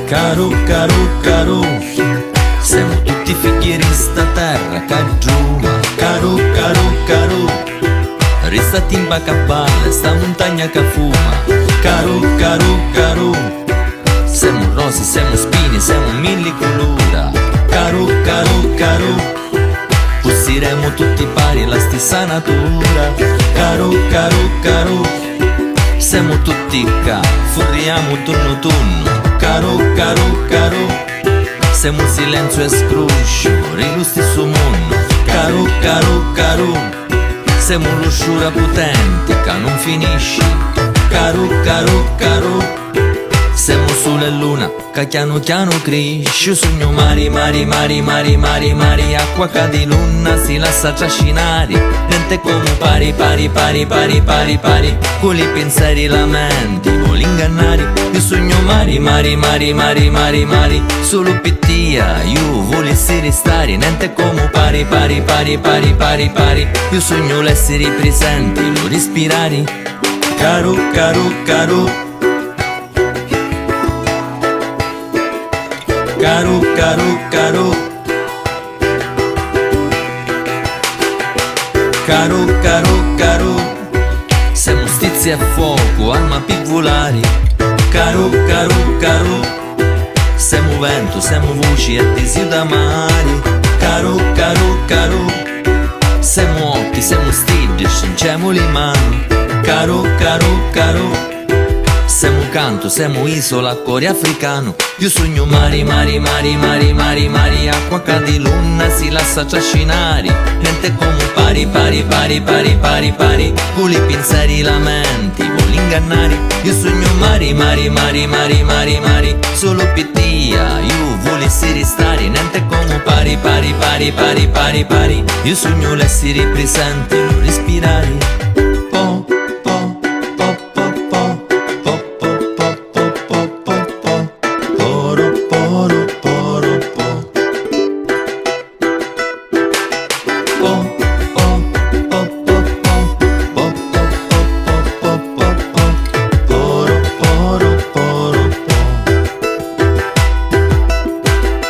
Caro, caro, caro, siamo tutti figli di sta terra che giuma. Caro, caro, caro, restati in bacca a valle, sta montagna che fuma. Caro, caro, caro, siamo rose, siamo spine, siamo mille colora. Caro, caro, caro, usciremo tutti pari la stessa natura. Caro, caro, caro, siamo tutti ca, furriamo turno turno. Caro, caro, caro, siamo silenzio e scruscio, lo stesso mondo. Caro, caro, caro, siamo l'usciura potente che non finisce. Caro, caro, caro, siamo sole e luna che piano piano cresce. Io sogno mari, mari, mari, mari, mari, mari, acqua che di luna si lascia trascinare. Niente come pari, pari, pari, pari, pari, pari, con i pensieri lamenti vuole ingannare. Io sogno mari, mari, mari, mari, mari, mari, solo per te io volessi restare. Niente come pari, pari, pari, pari, pari, pari, io sogno l'essere presente, lo respirare. Caro, caro, caro, caro, caro, caro, caro, caro, caro, siamo stizzi a fuoco, alma per volare. Caro, caro, caro, siamo vento, siamo voci e desio d'amare. Caro, caro, caro, siamo occhi, siamo stelle, scinciamo le mani. Caro, caro, caro, siamo canto, siamo isola, cuore africano. Io sogno mari, mari, mari, mari, mari, mari, acqua che di luna si lascia trascinare. Niente come pari, pari, pari, pari, pari, pari, con i pensieri lamenti vuole ingannare. Io sogno mari, mari, mari, mari, mari, mari, solo per te io volessi restare. Niente come pari, pari, pari, pari, pari, pari, io sogno l'essere presente, lo respirare.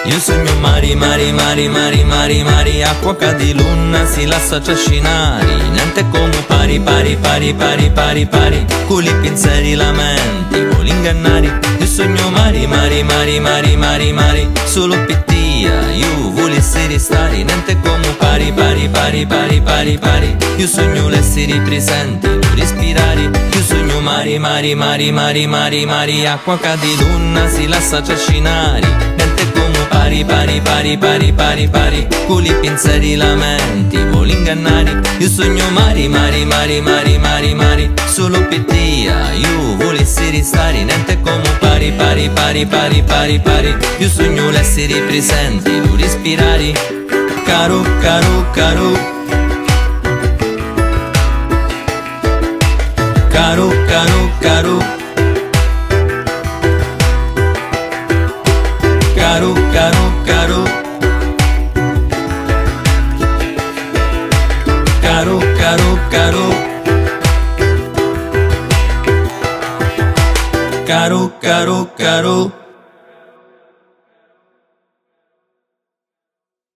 Io sogno mari, mari, mari, mari, mari, mari, acqua che di luna si lascia trascinare. Niente come pari, pari, pari, pari, pari, pari, con i pensieri lamenti vuole ingannare. Io sogno mari, mari, mari, mari, mari, mari, solo per te io volessi restare. Niente come pari, pari, pari, pari, pari, pari, io sogno l'essere presente, lo respirare. Io sogno mari, mari, mari, mari, mari, mari, acqua che di luna si lascia trascinare. Niente come pari, pari, pari, pari, pari, pari, con i pensieri lamenti vuole ingannare. Io sogno mari, mari, mari, mari, mari, mari, solo per te io volessi restare. Niente come pari, pari, pari, pari, pari, pari, io sogno l'essere presente, lo respirare. Caro, caro, caro, caro, caro, caro, caro, caro, caro, caro, caro, caro, caro, caro, caro.